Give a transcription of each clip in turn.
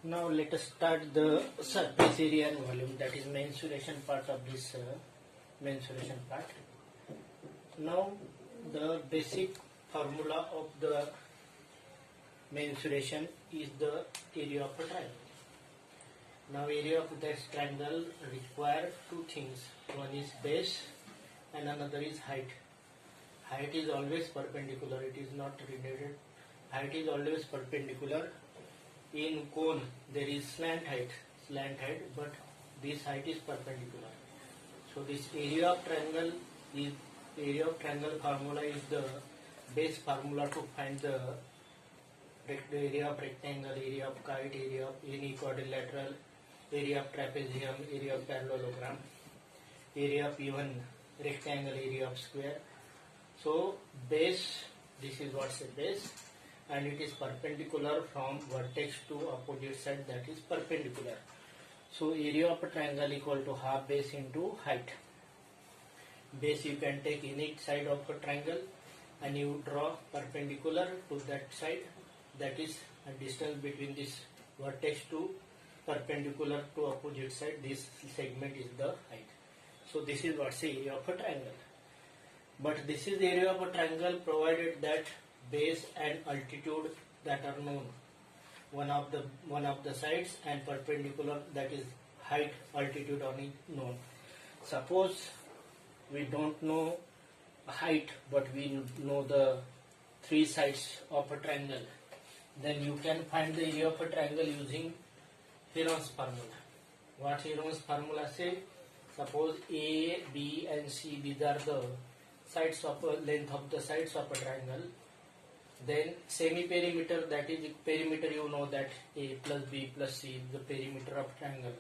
Now let us start the surface area and volume, that is mensuration part of this mensuration part. Now the basic formula of the mensuration is the area of a triangle. Now area of this triangle require two things. One is base and another is height. Height is always perpendicular, it is not related. Height is always perpendicular. In cone there is slant height, but this height is perpendicular. So this area of triangle formula is the base formula to find the area of rectangle, area of kite, area of any quadrilateral, area of trapezium, area of parallelogram, area of even rectangle, area of square. So base, this is what's a base, and it is perpendicular from vertex to opposite side, that is perpendicular. So area of a triangle equal to half base into height. Base you can take any side of a triangle and you draw perpendicular to that side, that is a distance between this vertex to perpendicular to opposite side, this segment is the height. So this is what's the area of a triangle. But this is the area of a triangle provided that base and altitude that are known, one of the sides, and perpendicular, that is height, altitude only known. Suppose we don't know height but we know the three sides of a triangle, then you can find the area of a triangle using Heron's formula. What Heron's formula say? Suppose A, B and C, these are the sides of a length of the sides of a triangle. Then semi-perimeter, that is perimeter, you know that A plus B plus C is the perimeter of triangle.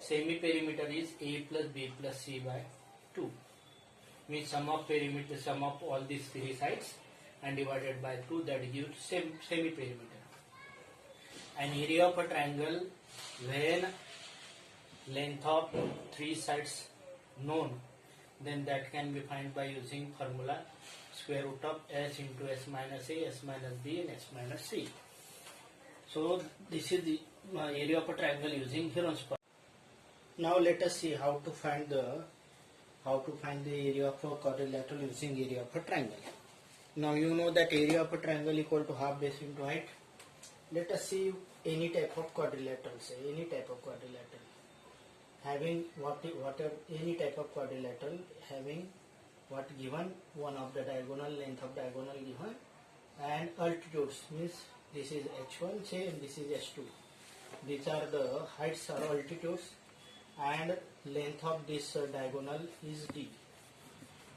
Semi-perimeter is A plus B plus C by 2. Means sum of perimeter, sum of all these three sides and divided by 2, that gives semi-perimeter. An area of a triangle when length of three sides known, then that can be found by using formula square root of s into s minus a, s minus b and s minus c. So this is the area of a triangle using Heron's formula. Now let us see how to find the area of a quadrilateral using area of a triangle. Now you know that area of a triangle equal to half base into height. Let us see any type of quadrilateral, say any type of quadrilateral having any type of quadrilateral having what given, one of the diagonal, length of diagonal given, and altitudes, means this is h1 say and this is h2. These are the heights or altitudes, and length of this diagonal is d.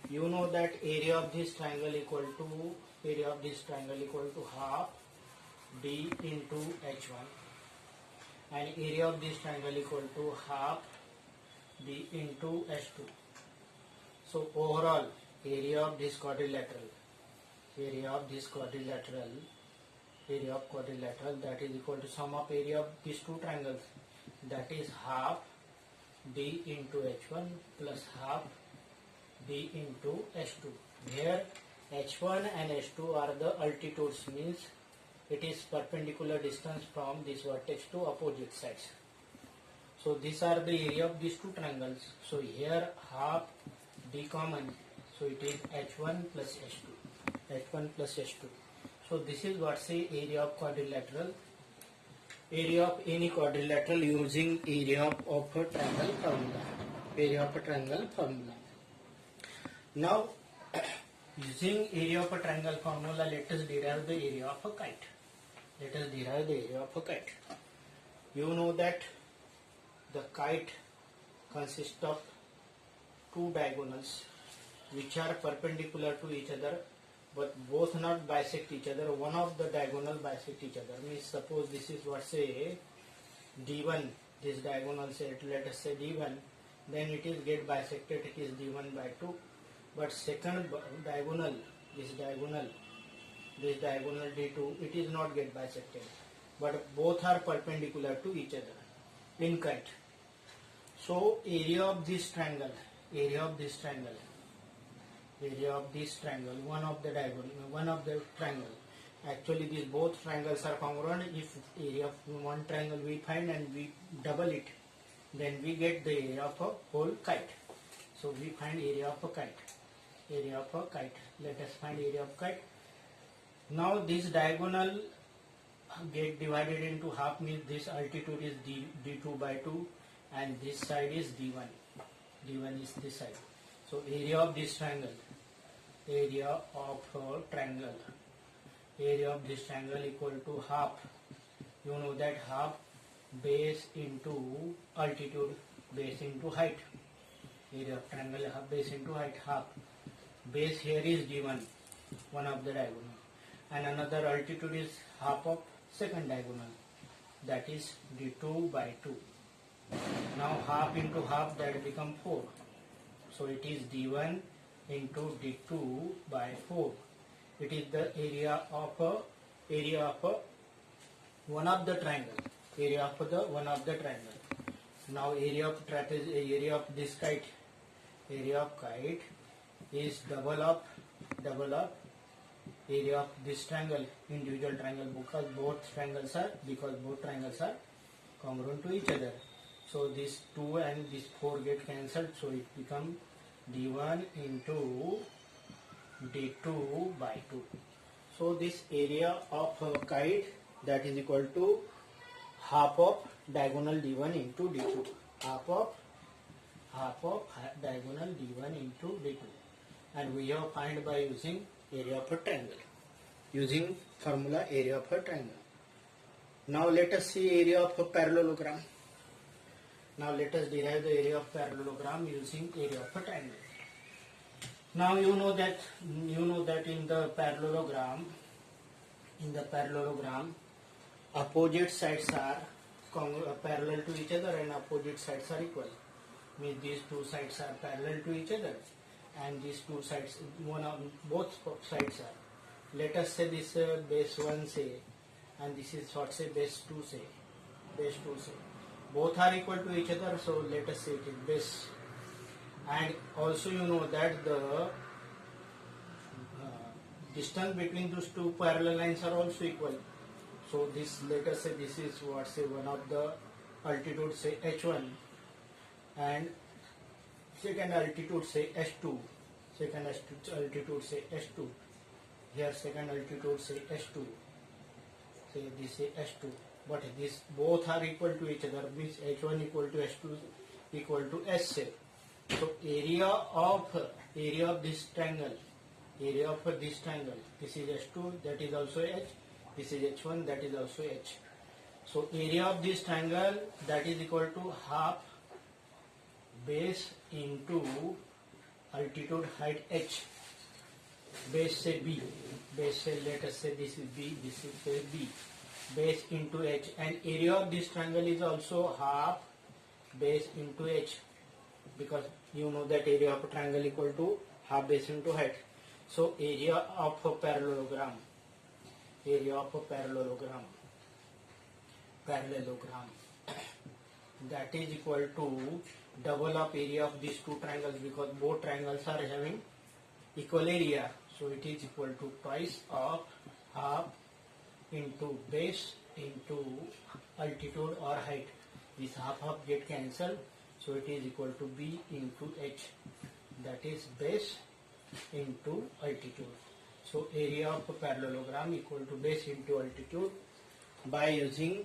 You know that area of this triangle equal to half d into h1, and area of this triangle equal to half d into h2. So overall area of quadrilateral that is equal to sum of area of these two triangles, that is half d into h1 plus half d into h2. Here h1 and h2 are the altitudes, means it is perpendicular distance from this vertex to opposite sides. So these are the area of these two triangles. So here half d common, so it is h1 plus h2. So this is what's the area of quadrilateral, area of any quadrilateral using area of a triangle formula. Now using area of a triangle formula, let us derive the area of a kite. You know that the kite consists of two diagonals which are perpendicular to each other but both not bisect each other. One of the diagonal bisect each other, means suppose this is what say d1, this diagonal say, let us say d1, then it is get bisected, it is d1 by 2. But second diagonal, this diagonal d2, it is not get bisected, but both are perpendicular to each other in kite. So area of this triangle, one of the triangle, Actually these both triangles are congruent. If area of one triangle we find and we double it, then we get the area of a whole kite. So we find area of a kite. Area of a kite. Let us find area of kite. Now this diagonal get divided into half, means this altitude is d2 by 2 and this side is d1. d1 is this side. So area of this triangle, area of this triangle equal to half. You know that half base into altitude, base into height. Area of triangle half base into height, half. Base here is d1, one of the diagonal, and another altitude is half of second diagonal, that is d2 by 2. Now half into half, that become 4. So it is d1 into d2 by 4. It is the area of one of the triangle. Area of the one of the triangle. Now area of trapezoid, area of this kite, area of kite is double up area of this triangle, individual triangle, because both triangles are congruent to each other. So this 2 and this 4 get cancelled, so it becomes d1 into d2 by 2. So this area of a kite, that is equal to half of diagonal d1 into d2. Half of diagonal d1 into d2. And we have find by using area of a triangle, using formula area of a triangle. Now let us see area of a parallelogram. Now let us derive the area of parallelogram using area of a triangle. Now you know that in the parallelogram opposite sides are parallel to each other and opposite sides are equal. Means these two sides are parallel to each other and these two sides, both sides are. Let us say this base 1 say, and this is what say base 2 say. Both are equal to each other, so let us say it is base. And also you know that the distance between those two parallel lines are also equal. So this, let us say this is what say one of the altitude say h1 and second altitude say h2. Second altitude say h2. Here second altitude say h2. Say this say h2. But this both are equal to each other, means h1 equal to h2 equal to s say. So area of this triangle, this is h2, that is also h. This is h1, that is also h. So area of this triangle, that is equal to half base into altitude height h. Base say b. Base say, let us say this is b. This is say b. Base into h, and area of this triangle is also half base into h, because you know that area of a triangle equal to half base into height. So area of a parallelogram, that is equal to double up area of these two triangles, because both triangles are having equal area. So it is equal to twice of half into base into altitude or height. This half get cancelled, so it is equal to b into h, that is base into altitude. So area of a parallelogram equal to base into altitude by using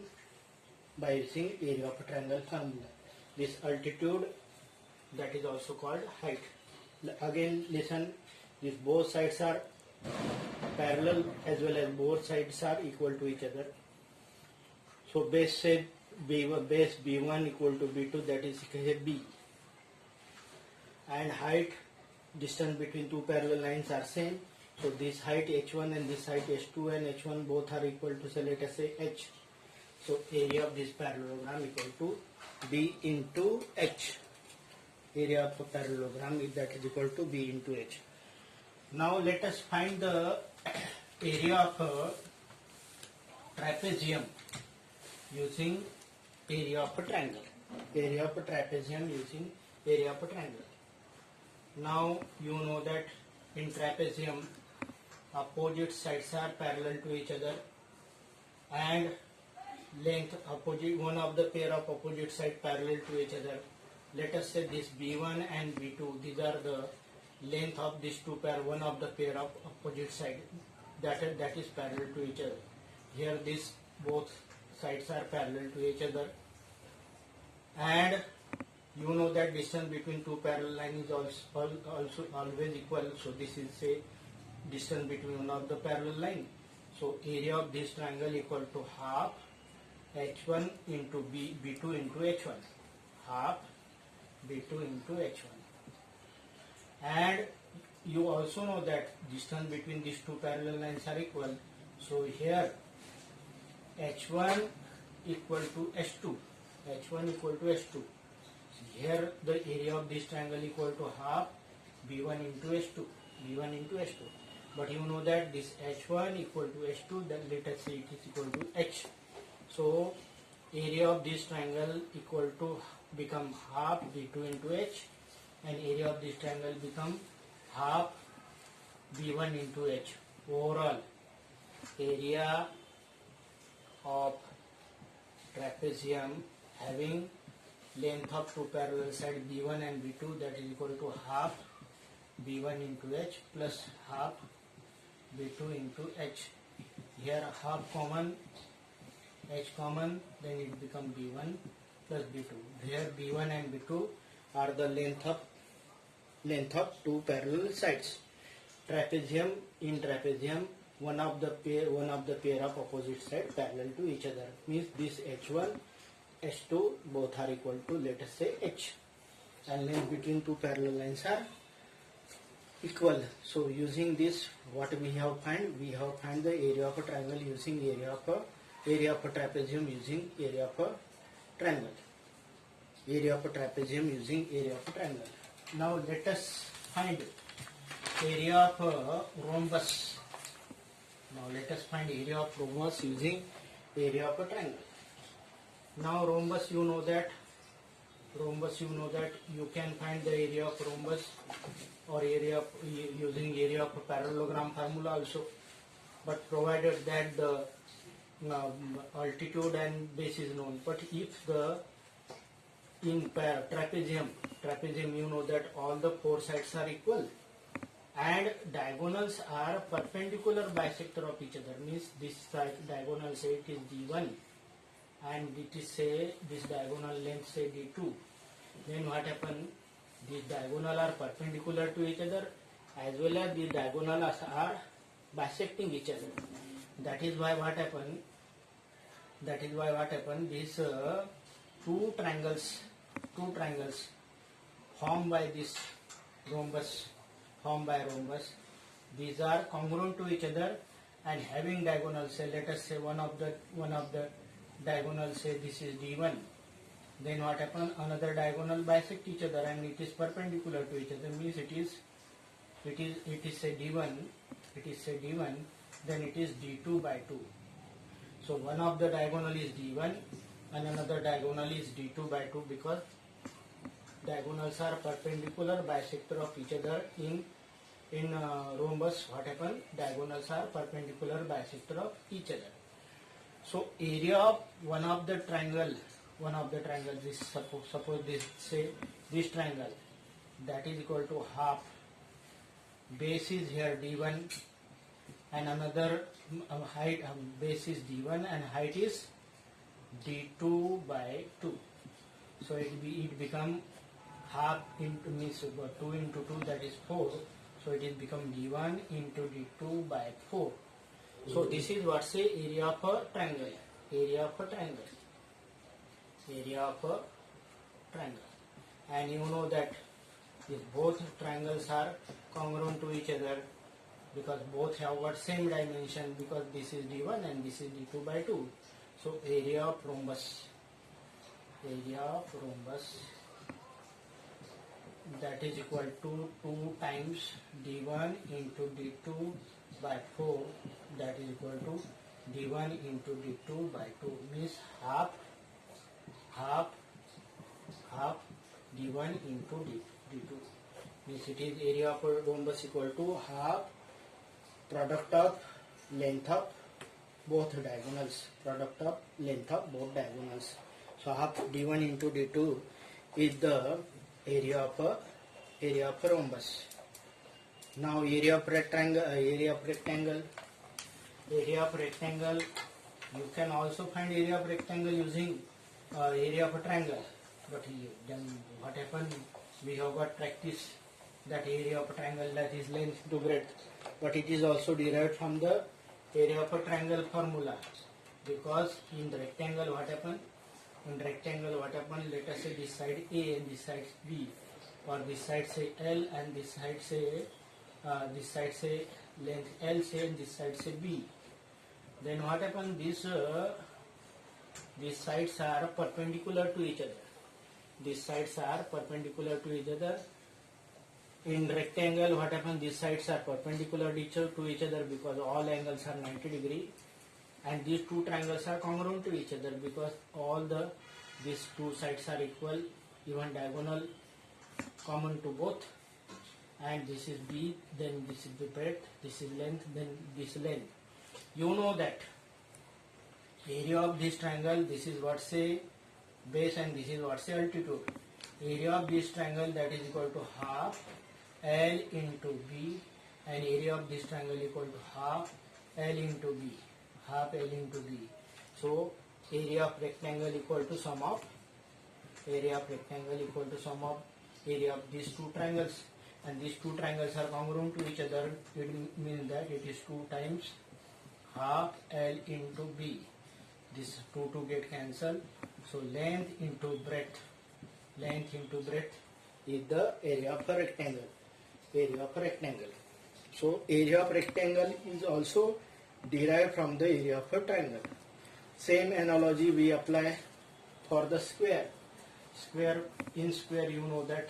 area of a triangle formula. This altitude, that is also called height. Again listen, these both sides are parallel as well as both sides are equal to each other. So base say base b1 equal to b2, that is b, and height, distance between two parallel lines are same. So this height h1 and this height h2 and h1 both are equal to, say, let us say h. So area of this parallelogram equal to b into h. Area of a parallelogram, that is equal to b into h. Now let us find the area of a trapezium using area of a triangle. Area of a trapezium using area of a triangle. Now you know that in trapezium opposite sides are parallel to each other, and length opposite, one of the pair of opposite side parallel to each other. Let us say this B1 and B2, these are the length of these two pair, one of the pair of opposite side that is parallel to each other. Here this both sides are parallel to each other, and you know that distance between two parallel lines is also always equal. So this is say distance between one of the parallel line. So area of this triangle equal to half H1 into B2 into H1, half B2 into H1. And you also know that distance between these two parallel lines are equal. So here H1 equal to H2, H1 equal to H2. Here the area of this triangle equal to half B1 into H2, B1 into H2. But you know that this H1 equal to H2, then let us say it is equal to H. So area of this triangle equal to become half B2 into H, and area of this triangle become half B1 into H. Overall area of trapezium having length of two parallel sides B1 and B2, that is equal to half B1 into H plus half B2 into H. Here half common, H common, then it become B1 plus B2. Here B1 and B2 are the length of two parallel sides. Trapezium, in trapezium, one of the pair of opposite sides parallel to each other. Means this H1, H2 both are equal to, let us say, H, and length between two parallel lines are equal. So using this, what we have find? We have find the area of a triangle using area of a trapezium using area of a triangle. Area of a trapezium using area of a triangle. Now let us find area of a rhombus. Now let us find area of rhombus using area of a triangle. Now rhombus, you know that you can find the area of rhombus or area of, using area of a parallelogram formula also, but provided that the altitude and base is known. But if the in trapezium you know that all the four sides are equal and diagonals are perpendicular bisector of each other, means this side diagonal say it is D1 and it is say this diagonal length say D2, then what happen? These diagonal are perpendicular to each other as well as the diagonals are bisecting each other. That is why what happen? These two triangles formed by this rhombus, these are congruent to each other and having diagonals. Say let us say one of the diagonals say this is D1. Then what happen? Another diagonal bisect each other and it is perpendicular to each other. Means it is say D1. Then it is D2 by 2. So one of the diagonal is D1 and another diagonal is D2 by 2 because diagonals are perpendicular bisector of each other. In rhombus, what happen? Diagonals are perpendicular bisector of each other. So area of one of the triangle, this suppose this say this triangle, that is equal to half. Base is here D1 and another height, base is D1 and height is D2 by 2. So it become half into, means 2 into 2, that is 4. So it is become D1 into D2 by 4. So this is what say area of a triangle. And you know that if both triangles are congruent to each other because both have got same dimension, because this is D1 and this is D2 by 2. So area of rhombus, that is equal to 2 times D1 into D2 by 4, that is equal to D1 into D2 by 2, means half D1 into D2. Means it is area of a rhombus equal to half product of length of both diagonals, product of length of both diagonals. So half d1 into d2 is the area of a rhombus. Now area of rectangle, you can also find area of rectangle using area of a triangle. But then what happened? We have got practice that area of a triangle, that is length to breadth, but it is also derived from the area of a triangle formula, because in the rectangle what happened? Let us say this side A and this side B, or this side say L and this side say length L say and this side say B. Then what happened? These sides are perpendicular to each other. These sides are perpendicular to each other. In rectangle, what happens? These sides are perpendicular to each other because all angles are 90 degree, and these two triangles are congruent to each other because these two sides are equal, even diagonal, common to both. And this is B, then this is the breadth, this is length, then this length. You know that area of this triangle, this is what say base and this is what say altitude. Area of this triangle, that is equal to half L into B, and area of this triangle equal to half L into B. So area of rectangle equal to sum of area of these two triangles, and these two triangles are congruent to each other. It means that it is 2 times half L into B. This 2 get cancelled. So length into breadth is the area of a rectangle. So area of rectangle is also derived from the area of a triangle. Same analogy we apply for the square. In square, you know that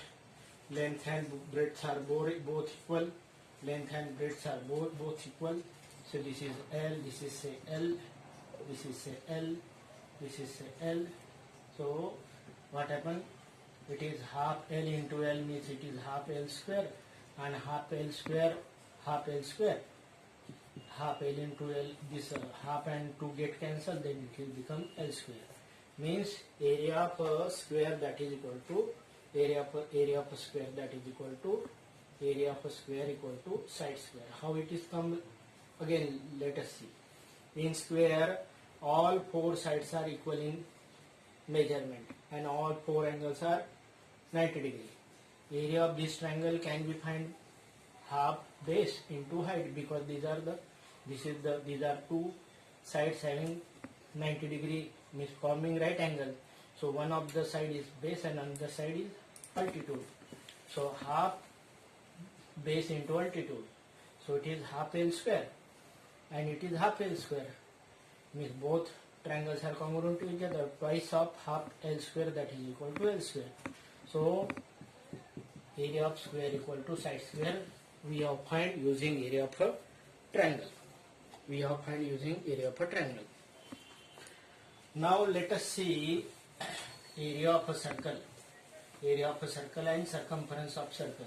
length and breadth are both equal. So this is L, this is say L, this is say L, this is say L. So what happened? It is half L into L, means it is half L square, and half L into L, this half and 2 get cancelled, then it will become L square. Means area of a square, that is equal to area of a square equal to side square. How it is come? Again, let us see. In square, all 4 sides are equal in measurement, and all 4 angles are 90 degree. Area of this triangle can be find half base into height, because these are 2 sides having 90 degree, means forming right angle. So one of the side is base and another side is altitude. So half base into altitude. So it is half L square, and it is half L square. Means both triangles are congruent to each other. Twice of half L square, that is equal to L square. So area of square equal to side square. We have find using area of a triangle. Now let us see area of a circle. And circumference of circle.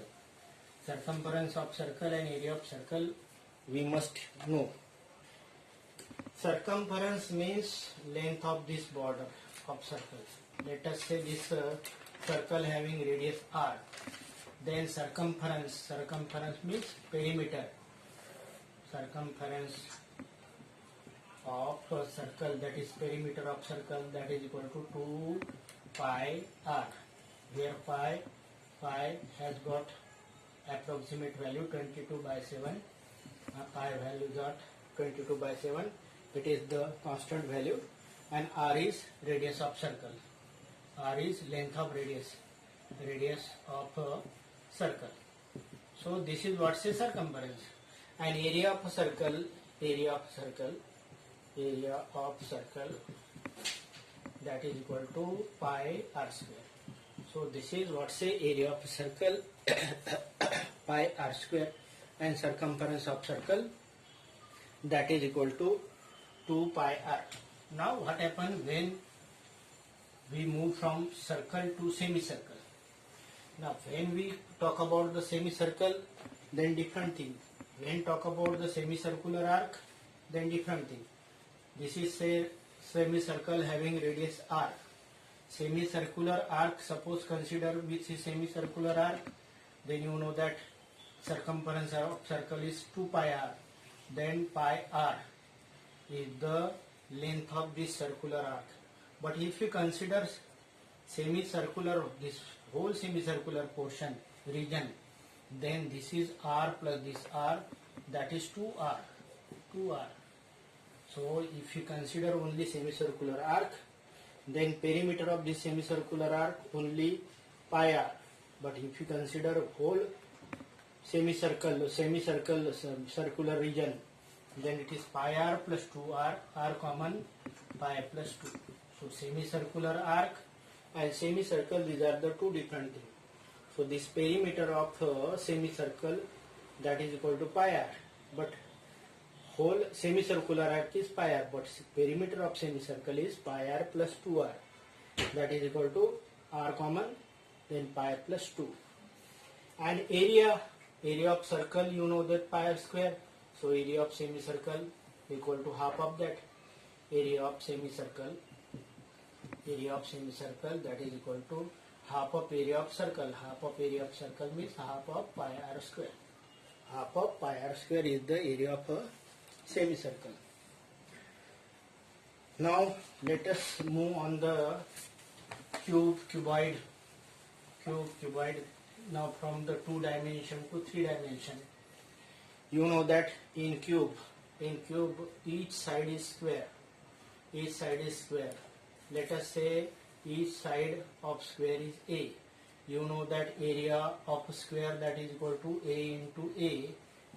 Circumference of circle and area of circle we must know. Circumference means length of this border of circle. Let us say this circle having radius r. Then circumference means perimeter. Circumference of a circle, that is perimeter of circle, that is equal to 2 pi r. Where pi has got approximate value 22/7. Pi value got 22/7. It is the constant value, and r is radius of circle. R is length of radius of a circle. So this is what says circumference. And area of a circle, that is equal to pi r square. So this is what say area of a circle pi r square, and circumference of circle, that is equal to 2 pi r. Now what happened when we move from circle to semicircle? Now when we talk about the semicircle, then different thing. When talk about the semicircular arc, then different thing. This is a semicircle having radius r. Semicircular arc, suppose consider which is semicircular arc, then you know that circumference of circle is 2 pi r. Then pi r is the length of this circular arc. But if you consider semicircular, this whole semicircular portion region, then this is r plus this r, that is 2r. 2r. So if you consider only semicircular arc, then perimeter of this semicircular arc only pi r. But if you consider whole semicircular circular region, then it is pi r plus 2r, r common, pi plus 2. So semicircular arc and semicircle, these are the two different things. So this perimeter of semicircle, that is equal to pi r, but whole semicircular arc is pi r, but perimeter of semicircle is pi r plus 2r, that is equal to r common, then pi plus 2. And area of circle, you know that pi r square, so area of semicircle equal to half of that. Area of semicircle, that is equal to half of area of circle. Half of area of circle means half of pi r square. Half of pi r square is the area of a semicircle. Now let us move on the cuboid. Now from the 2 dimension to 3 dimension. You know that in cube each side is square. Let us say each side of square is a. You know that area of a square, that is equal to a into a,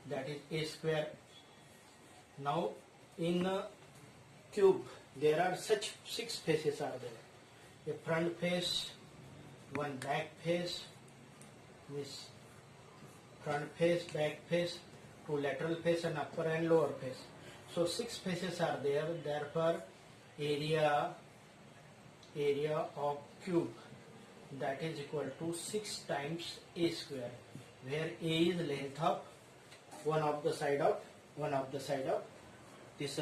that is a square. Now in a cube there are such 6 faces are there. A front face, one back face, this front face, back face, 2 lateral face, and upper and lower face. So 6 faces are there, therefore area of cube, that is equal to 6 times a square, where a is length of one of the side of this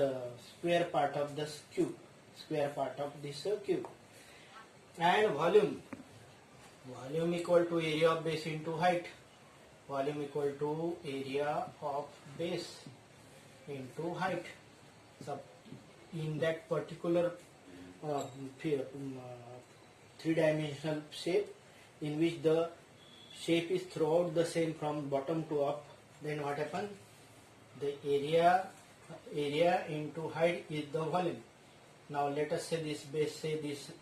square part of this cube, and volume equal to area of base into height. Volume equal to area of base into height. So in that particular 3-dimensional shape, in which the shape is throughout the same from bottom to up, then what happens? The area into height is the volume. Now let us say this base,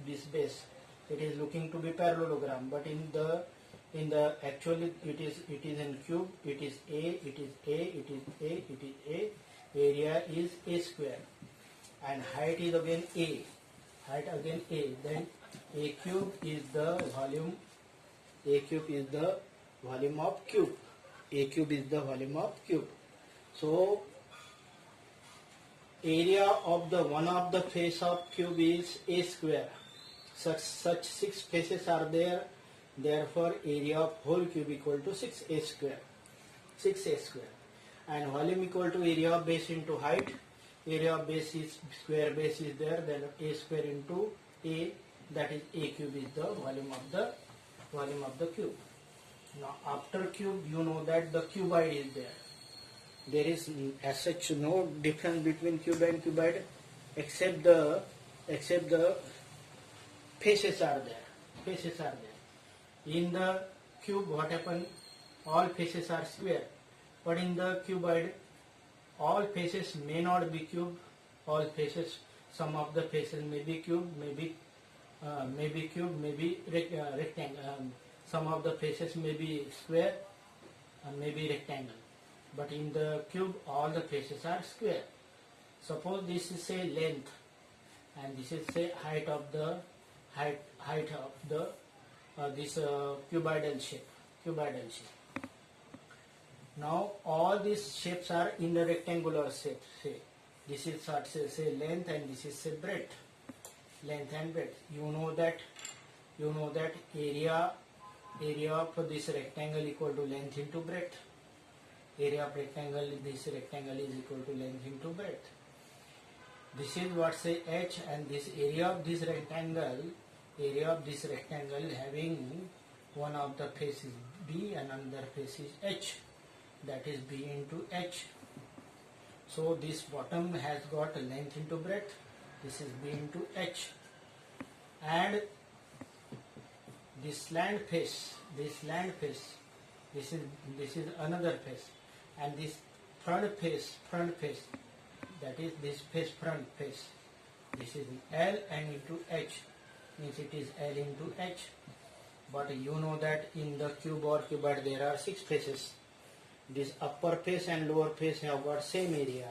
this base, it is looking to be parallelogram, but in the actually it is in cube, it is a, area is a square, and height is again a, then a cube is the volume of cube. So area of the one of the face of cube is a square. Such 6 faces are there, therefore area of whole cube equal to 6a square, and volume equal to area of base into height. Area of base is square base is there, then a square into a, that is a cube is the volume of the cube. Now after cube, you know that the cuboid is there. There is as such no difference between cube and cuboid, except the faces are there. In the cube, what happen? All faces are square, but in the cuboid, all faces may not be cube. All faces, some of the faces may be cube, may be rectangle. Some of the faces may be square, may be rectangle. But in the cube, all the faces are square. Suppose this is say length, and this is say height of the this cuboidal shape. Now all these shapes are in the rectangular shape. This is say length, and this is say breadth. Length and breadth. You know that area of this rectangle equal to length into breadth. area of rectangle, this rectangle is equal to length into breadth. This is what say h, and this area of this rectangle having one of the face is b and another face is h, that is b into h. So this bottom has got length into breadth, this is b into h, and this slant face, this is another face, and this front face, that is this face, front face, this is L and into H, means it is L into H. But you know that in the cube or cuboid there are 6 faces. This upper face and lower face have got same area,